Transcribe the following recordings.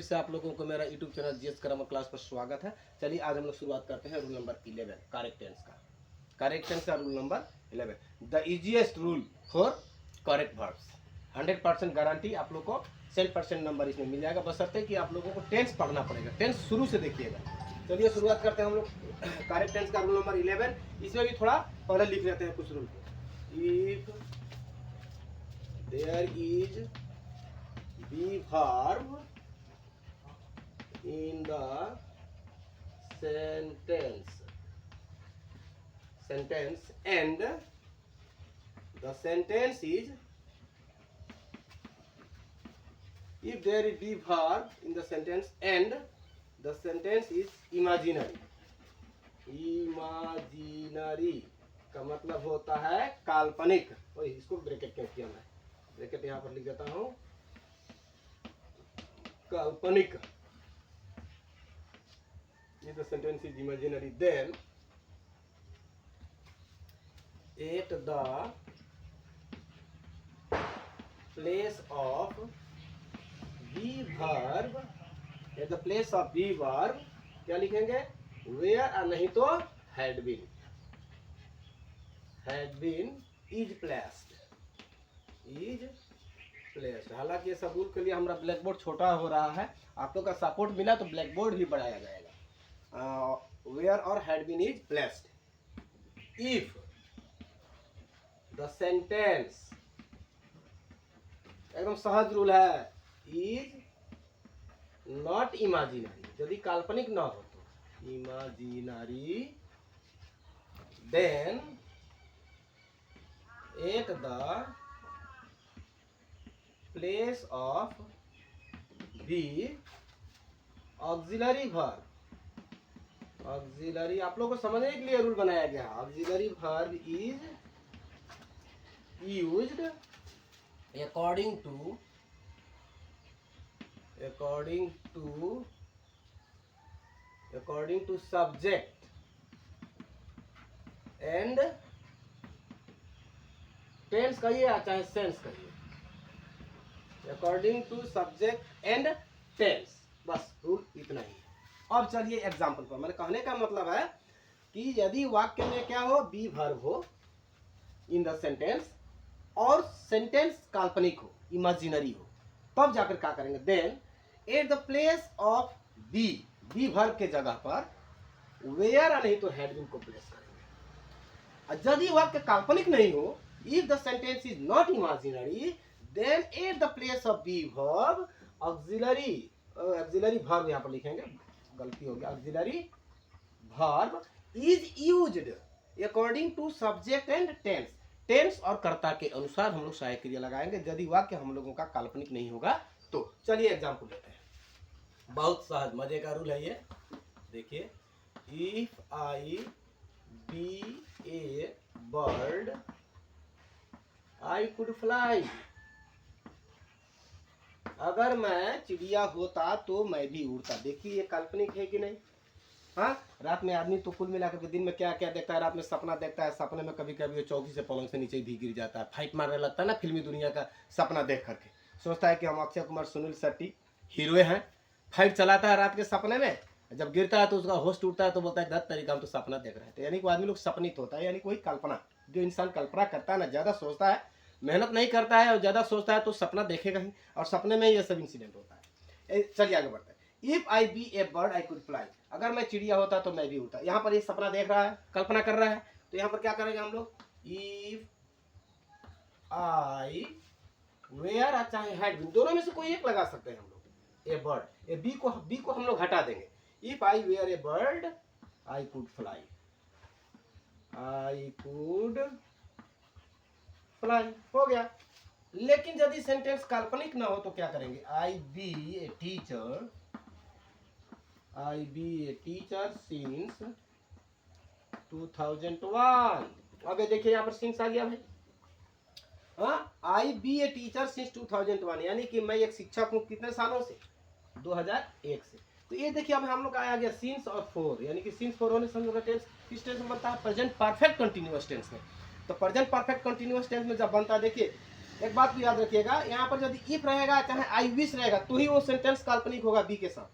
से आप लोगों को मेरा YouTube channel GS grammar class पर स्वागत है। चलिए आज हम लोग शुरुआत करते हैं रूल नंबर 11 करेक्ट टेंस का। करेक्ट टेंस का rule number 11, the easiest rule for correct verbs. 100% guarantee आप लोग को 100% नंबर इसमें मिल जाएगा, बशर्ते कि आप लोगों को टेंस पढ़ना पड़ेगा। टेंस शुरू से देखिएगा। चलिए शुरुआत करते हैं हम लोग करेक्ट टेंस का रूल नंबर 11। इसमें भी थोड़ा पहले लिख लेते हैं कुछ रूल को। If there is the verb in the sentence and the sentence is, if there is the verb in the sentence and the sentence is imaginary का मतलब होता है काल्पनिक। ओए इसको ब्रैकेट क्यों किया, मैं ब्रैकेट यहाँ पर लिख देता हूँ, काल्पनिक। If the sentence is imaginary, then at the place of the verb, at the place of the verb क्या लिखेंगे, where और नहीं तो had been is placed, हालांकि ये सब रूल के लिए हमारा ब्लैक बोर्ड छोटा हो रहा है। आप लोग का सपोर्ट मिला तो ब्लैक बोर्ड भी बढ़ाया जाएगा। वेयर और had been is placed. If the sentence, एकदम सहज रूल है, इज नॉट इमेजिनरी, यदि काल्पनिक ना हो तो imaginary, then at the place of the auxiliary verb, auxiliary आप लोगों को समझने के लिए रूल बनाया गया। auxiliary verb is used according to subject and tense कहिए या चाहे sense कहिए, according to subject and tense, बस रूल इतना ही है। अब चलिए एग्जाम्पल पर। मेरे कहने का मतलब है कि यदि वाक्य में क्या हो, बी वर्ब हो इन द सेंटेंस और सेंटेंस काल्पनिक हो, इमेजिनरी हो, तब जाकर क्या करेंगे, then at the place of be verb के जगह पर वेयर नहीं तो हैड बीन को प्लेस करेंगे। यदि वाक्य काल्पनिक नहीं हो, if the sentence is not imaginary, then at the place of be verb auxiliary verb यहाँ पर लिखेंगे, गलती हो गया, auxiliary verb is used according to subject and tense, tense और कर्ता के अनुसार हम लोग सहायक क्रिया लगाएंगे यदि वाक्य हम लोगों का काल्पनिक नहीं होगा तो। चलिए एग्जाम्पल लेते हैं, बहुत सहज मजे का रूल है ये। देखिए, if I be a bird I could fly, अगर मैं चिड़िया होता तो मैं भी उड़ता। देखिए ये काल्पनिक है कि नहीं। हाँ, रात में आदमी तो कुल मिलाकर के दिन में क्या क्या देखता है, रात में सपना देखता है, सपने में कभी कभी वो चौकी से पलंग से नीचे भी गिर जाता है, फाइट मारने लगता है ना फिल्मी दुनिया का सपना देख करके। सोचता है कि हम अक्षय कुमार सुनील शेट्टी हीरो हैं, फाइट चलाता है रात के सपने में, जब गिरता है तो उसका होश टूटता है तो बोलता है 10 तरीका हम तो सपना देख रहे थे। यानी कि आदमी लोग सपनित होता है, यानी कोई कल्पना। जो इंसान कल्पना करता है ना, ज़्यादा सोचता है, मेहनत नहीं करता है और ज़्यादा सोचता है तो सपना देखेगा ही, और सपने में ये सब इंसिडेंट होता है। चलिए आगे बढ़ते हैं। If I be a bird I could fly, अगर मैं चिड़िया होता तो मैं भी उड़ता। यहाँ पर ये सपना देख रहा है, कल्पना कर रहा है, तो यहाँ पर क्या करेंगे हम लोग, इफ आई वेयर चाहे हैड बीन, दोनों में से कोई एक लगा सकते हैं हम लोग। ए बर्ड, ए बी को हम लोग हटा देंगे। If I were a bird I could fly, I could fly हो गया। लेकिन यदि सेंटेंस काल्पनिक ना हो तो क्या करेंगे, आई बी ए टीचर सिंस 2001। अब देखिए यहाँ पर सिंस आ गया भाई। हाँ, आई बी ए टीचर सिंस 2001, यानी कि मैं एक शिक्षक हूँ कितने सालों से, 2001 से। तो ये देखिए अब हम लोग का आ गया सिंस और फोर, यानी कि सिंस फोर होने से हम लोग का टेंस किस टेंस में बनता है, प्रेजेंट परफेक्ट कंटिन्यूअस टेंस में। तो प्रेजेंट परफेक्ट कंटिन्यूअस टेंस में जब बनता है, देखिए एक बात को याद रखिएगा, यहाँ पर यदि इफ रहेगा चाहे आई विश रहेगा तो ही वो सेंटेंस काल्पनिक होगा बी के साथ,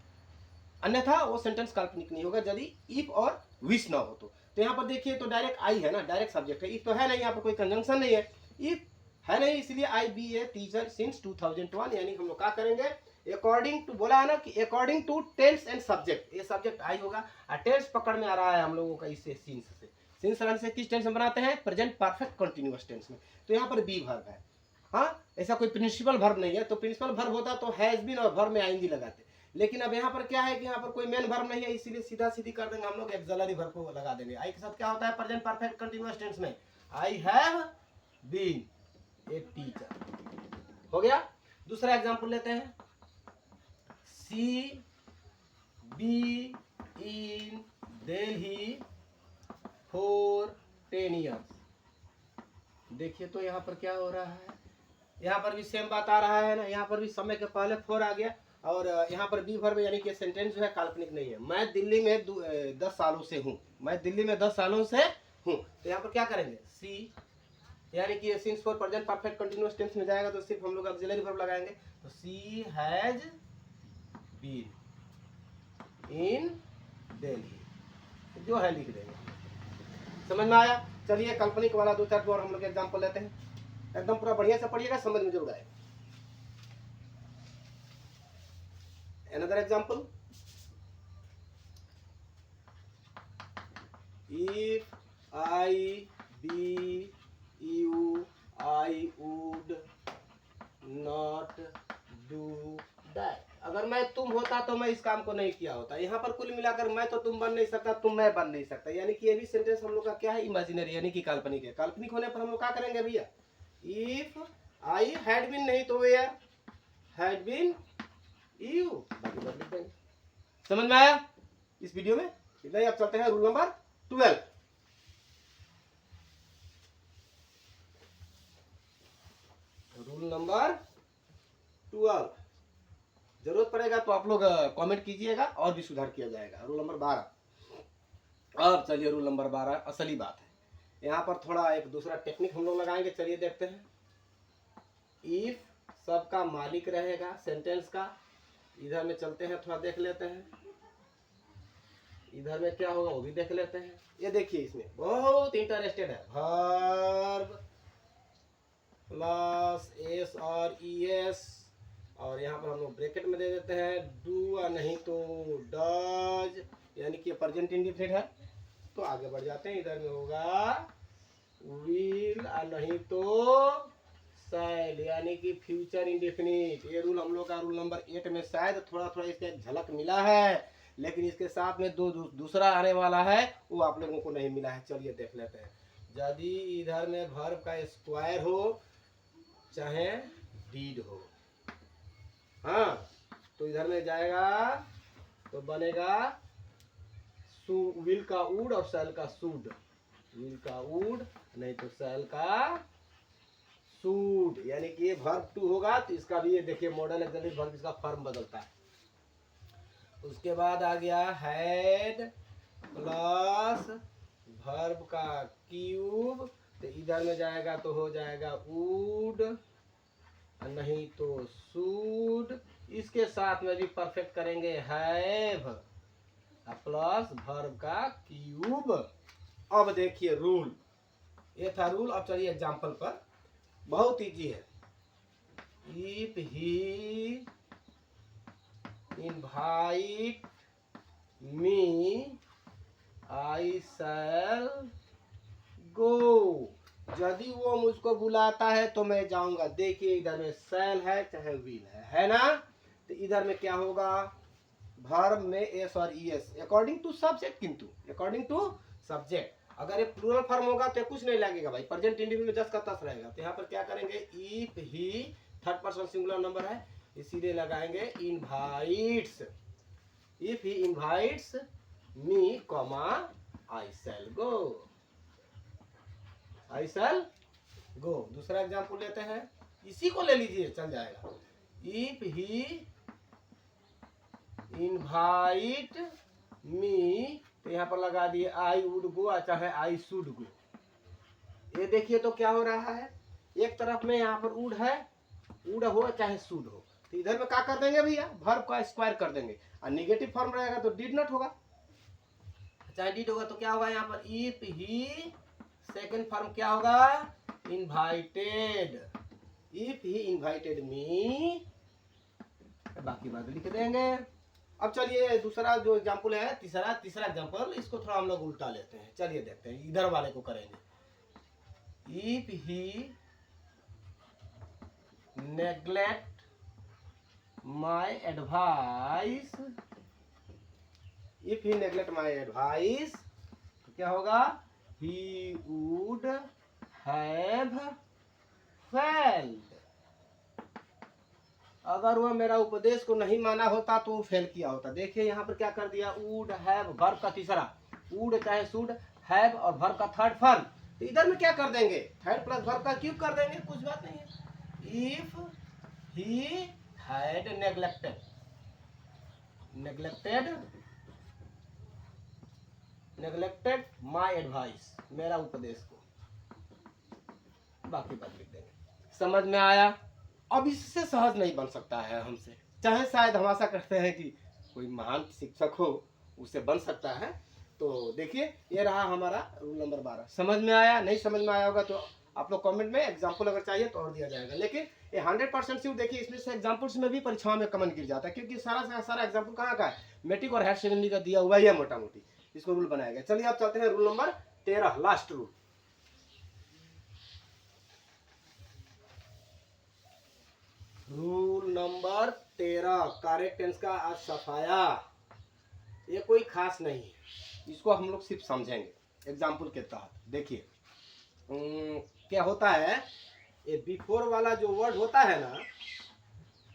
अन्यथा वो सेंटेंस काल्पनिक नहीं होगा यदि इफ और विश ना हो तो यहाँ पर देखिए तो डायरेक्ट आई है ना, डायरेक्ट सब्जेक्ट है, इफ तो है नहीं, यहाँ पर कोई कंजंक्शन नहीं है, इफ है नहीं, इसलिए आई बी ए टीचर सिंस 2001, यानी हम लोग क्या करेंगे अकॉर्डिंग टू, बोला है ना कि according to tense and subject, ये सब्जेक्ट आई होगा और टेंस पकड़ में आ रहा है हम लोगों का इससे सिंस से, सिंस रन से किस टेंस में बनाते हैं, प्रेजेंट परफेक्ट कंटिन्यूअस टेंस में, तो यहाँ पर बी वर्ब है। हाँ, ऐसा कोई प्रिंसिपल वर्ब नहीं है, तो प्रिंसिपल वर्ब होता तो हैज बीन और वर्ब में आईएनजी लगाते, लेकिन अब यहाँ पर क्या है कि यहाँ पर कोई मेन वर्ब नहीं है, इसीलिए सीधा सीधी कर देंगे हम लोग, एक्सिलरी वर्ब को लगा देंगे। आई के साथ क्या होता है प्रेजेंट परफेक्ट कंटीन्यूअस टेंस में, I have been a teacher, हो गया। दूसरा एग्जांपल लेते हैं, she be in Delhi for 10 years। देखिए तो यहाँ पर क्या हो रहा है, यहाँ पर भी सेम बात आ रहा है ना, यहाँ पर भी समय के पहले फोर आ गया और यहाँ पर बी वर्ब यानी कि सेंटेंस जो है काल्पनिक नहीं है। मैं दिल्ली में 10 सालों से हूँ, मैं दिल्ली में 10 सालों से हूँ, तो यहाँ पर क्या करेंगे सी, यानी कि since for present perfect continuous tense में जाएगा तो सिर्फ हम लोग ऑक्सिलरी वर्ब लगाएंगे, तो सी हैज बीन इन दिल्ली, जो है लिख देंगे। समझ में आया? चलिए काल्पनिक वाला 2-4 और हम लोग एग्जाम्पल लेते हैं, एकदम पूरा बढ़िया से पढ़िएगा, समझ में जरूर आए। Another example, if I be you, I would not do that। अगर मैं तुम होता तो मैं इस काम को नहीं किया होता। यहाँ पर कुल मिलाकर मैं तो तुम बन नहीं सकता, तुम मैं बन नहीं सकता, यानी कि ये भी सेंटेंस हम लोग का क्या है, इमेजिनरी, यानी कि काल्पनिक है। काल्पनिक होने पर हम लोग क्या करेंगे भैया, इफ आई हैड बीन नहीं तो वेयर हैड बीन यू, बाकी बात लिख देंगे। समझ में आया इस वीडियो में? इतना ही। अब चलते हैं रूल नंबर 12। रूल नंबर 12 जरूरत पड़ेगा तो आप लोग कमेंट कीजिएगा और भी सुधार किया जाएगा। Rule number 12। अब चलिए रूल नंबर 12 असली बात है। यहाँ पर थोड़ा एक दूसरा टेक्निक हम लोग लगाएंगे, चलिए देखते हैं। इफ सबका मालिक रहेगा सेंटेंस का, इधर में चलते हैं, थोड़ा देख लेते हैं इधर में क्या होगा वो भी देख लेते हैं। ये देखिए इसमें बहुत इंटरेस्टेड है, वर्ब प्लस एस और ईएस, और यहाँ पर हम लोग ब्रैकेट में दे देते हैं डू और नहीं तो डज, यानी कि प्रेजेंट इंडिफिनिट है। तो आगे बढ़ जाते हैं, इधर में होगा विल और नहीं तो शैल, यानी कि फ्यूचर इंडेफिनिट। ये रूल हम लोग का रूल नंबर 8 में शायद थोड़ा थोड़ा इसका झलक मिला है, लेकिन इसके साथ में दूसरा आने वाला है वो आप लोगों को नहीं मिला है। चलिए देख लेते हैं। यदि इधर में वर्ब का स्क्वायर हो चाहे डीड हो, हाँ, तो इधर में जाएगा तो बनेगा विल का वुड और शैल का शुड, विल का वुड नहीं तो शैल का सूड, यानी कि ये वर्ब 2 होगा तो इसका भी ये देखिए मॉडल एक्सिलरी वर्ब, इसका फॉर्म बदलता है। उसके बाद आ गया हैड प्लस वर्ब का क्यूब, तो इधर में जाएगा तो हो जाएगा वुड नहीं तो सूड। इसके साथ में भी परफेक्ट करेंगे हैव प्लस वर्ब का क्यूब। अब देखिए रूल, ये था रूल। अब चलिए एग्जांपल पर, बहुत इजी है। If he invite me I shall गो, यदि वो मुझको बुलाता है तो मैं जाऊंगा। देखिए इधर में शैल है चाहे विल है ना, तो इधर में क्या होगा, वर्ब में एस और ईएस अकॉर्डिंग टू सब्जेक्ट, किंतु अकॉर्डिंग टू सब्जेक्ट। अगर ये प्लूरल फॉर्म होगा तो कुछ नहीं लगेगा भाई, प्रेजेंट इंडिफिनिट में जस्ट का तस रहेगा। तो यहाँ पर क्या करेंगे, if he third person singular number है इसीलिए लगाएंगे invites, if he invites me comma I shall go, I shall go. दूसरा एग्जांपल लेते हैं, इसी को ले लीजिए चल जाएगा। इफ ही इनवाइट मी, तो यहाँ पर लगा दिए आई वुड गो चाहे आई शुड गो। ये देखिए तो क्या हो रहा है, एक तरफ में यहाँ पर वुड है, वुड हो चाहे शुड हो, तो इधर में क्या कर देंगे भैया, वर्ब का स्क्वायर कर देंगे, और निगेटिव फॉर्म रहेगा तो डिड नॉट होगा, चाहे डिड होगा तो क्या होगा यहाँ पर, इफ ही, सेकेंड फॉर्म क्या होगा, invited, if he invited me, बाकी बात लिख देंगे। अब चलिए दूसरा जो एग्जाम्पल है, तीसरा एग्जाम्पल, इसको थोड़ा हम लोग उल्टा लेते हैं, चलिए देखते हैं, इधर वाले को करेंगे। If he neglect my advice, if he neglect my advice, तो क्या होगा, ही वुड हैव फेल्ड, अगर वह मेरा उपदेश को नहीं माना होता तो वो फेल किया होता। देखिए यहाँ पर क्या कर दिया, वुड हैव, वर्ब का तीसरा, वुड चाहे शुड, हैव और वर्ब का थर्ड फॉर्म, तो इधर में क्या कर देंगे, थर्ड प्लस वर्ब का क्यूब कर देंगे, कुछ बात नहीं है। If he had neglected, neglected my advice, मेरा उपदेश को, बाकी बात लिख देंगे। समझ में आया? अब इससे सहज नहीं बन सकता है हमसे, चाहे शायद हम आशा करते हैं कि कोई महान शिक्षक हो उसे बन सकता है। तो देखिए ये रहा हमारा रूल नंबर 12। समझ में आया? नहीं समझ में आया होगा तो आप लोग कमेंट में एग्जाम्पल अगर चाहिए तो और दिया जाएगा, लेकिन ये 100% सिर्फ देखिए, इसमें से एग्जाम्पल्स में भी परीक्षाओं में कमेंट गिर जाता है, क्योंकि सारा एग्जाम्पल कहाँ का है, मैट्रिक और हायर सेकेंडरी का दिया हुआ ही है मोटा मोटी, इसको रूल बनाया गया। चलिए आप चलते हैं rule number 13, last rule. Rule number 13, correct tense का आज सफाया। ये कोई खास नहीं है, इसको हम लोग सिर्फ समझेंगे एग्जाम्पल के तहत। देखिए क्या होता है, ये बिफोर वाला जो वर्ड होता है ना,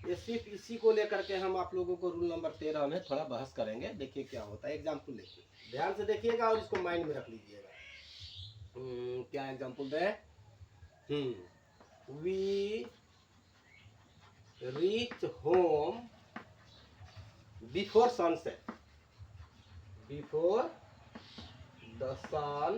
ये सिर्फ इसी को लेकर के हम आप लोगों को रूल नंबर 13 में थोड़ा बहस करेंगे। देखिए क्या होता है, एग्जाम्पल देखिए, ध्यान से देखिएगा और इसको माइंड में रख लीजिएगा। क्या एग्जाम्पल दे, we reach home before sunset, before the sun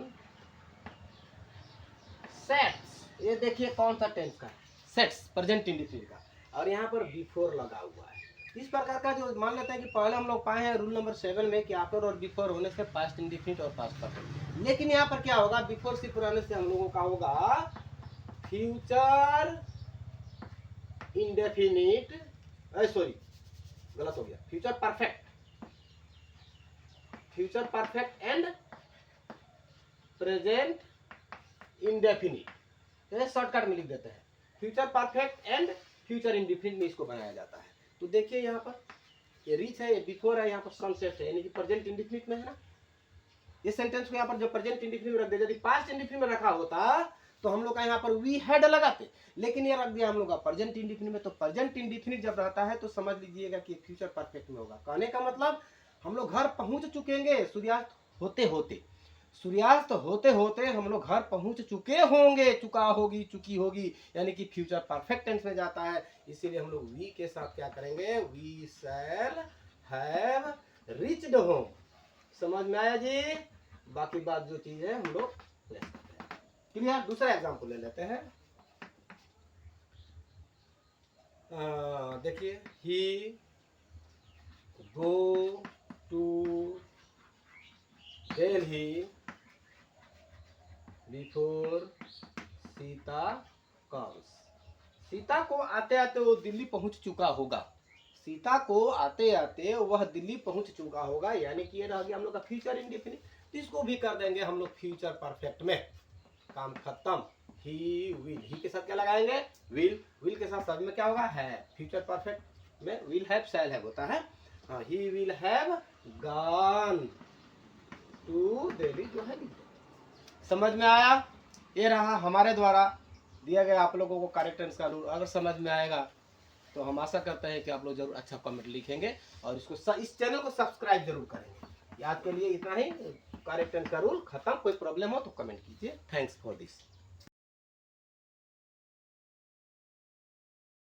sets। ये देखिए कौन सा टेंस का है, सेट्स, प्रेजेंट इंडिफिनिट का, और यहाँ पर बिफोर लगा हुआ है। इस प्रकार का जो मान लेते हैं कि पहले हम लोग पाए हैं रूल नंबर 7 में कि आफ्टर और बिफोर होने से पास्ट इंडिफिनिट और पास्ट परफेक्ट, लेकिन यहाँ पर क्या होगा, बिफोर सिर्फ रहने से हम लोगों का होगा फ्यूचर इंडेफिनिट, सॉरी गलत हो गया, future perfect and present indefinite, shortcut में लिख देते हैं, future perfect and future indefinite में इसको बनाया जाता है। तो देखिए यहाँ पर ये रीच है, ये बिफोर है, यहाँ पर सनसेट है, यानी कि प्रेजेंट इंडेफिनिट में है ना। ये सेंटेंस को यहाँ पर जो प्रेजेंट इंडेफिनिट में रख दिया, यदि पास्ट इंडेफिनिट में रखा होता तो हम लोग का यहाँ पर वी हैड लगाते, लेकिन ये रख दिया हम लोग का प्रेजेंट इंडेफिनिट में। तो प्रेजेंट इंडेफिनिट जब रहता है तो समझ लीजिएगा कि फ्यूचर परफेक्ट में होगा। कहने का मतलब हम लोग घर पहुंच चुकेंगे, सूर्यास्त होते होते हम लोग घर पहुंच चुके होंगे, चुकी होगी, यानी कि फ्यूचर परफेक्ट टेंस में जाता है। इसीलिए हम लोग वी के साथ क्या करेंगे, we shall have reached home. समझ में आया जी? बाकी बात जो चीज है हम लोग क्लियर। दूसरा एग्जाम्पल ले लेते हैं। देखिए, he go to Delhi before Sita comes. Sita को आते आते वो दिल्ली पहुंच चुका होगा, सीता को आते आते वह दिल्ली पहुंच चुका होगा, यानी कि ये रह गया हम लोग का फ्यूचर इंडेफिनिट। तो इसको भी कर देंगे हम लोग फ्यूचर परफेक्ट में, काम खत्म। ही विल, ही के साथ क्या लगाएंगे, विल के साथ में क्या होगा, है। फ्यूचर परफेक्ट में विल हैव शैल हैव होता है। He will have gone to Delhi, जो है। समझ में आया? ये रहा हमारे द्वारा दिया गया आप लोगों को करेक्ट टेंस का रूल। अगर समझ में आएगा तो हम आशा करते हैं कि आप लोग जरूर अच्छा कमेंट लिखेंगे और इसको इस चैनल को सब्सक्राइब जरूर करेंगे। याद के लिए इतना ही, करेक्ट टेंस का रूल खत्म। कोई प्रॉब्लम हो तो कमेंट कीजिए। Thanks for this.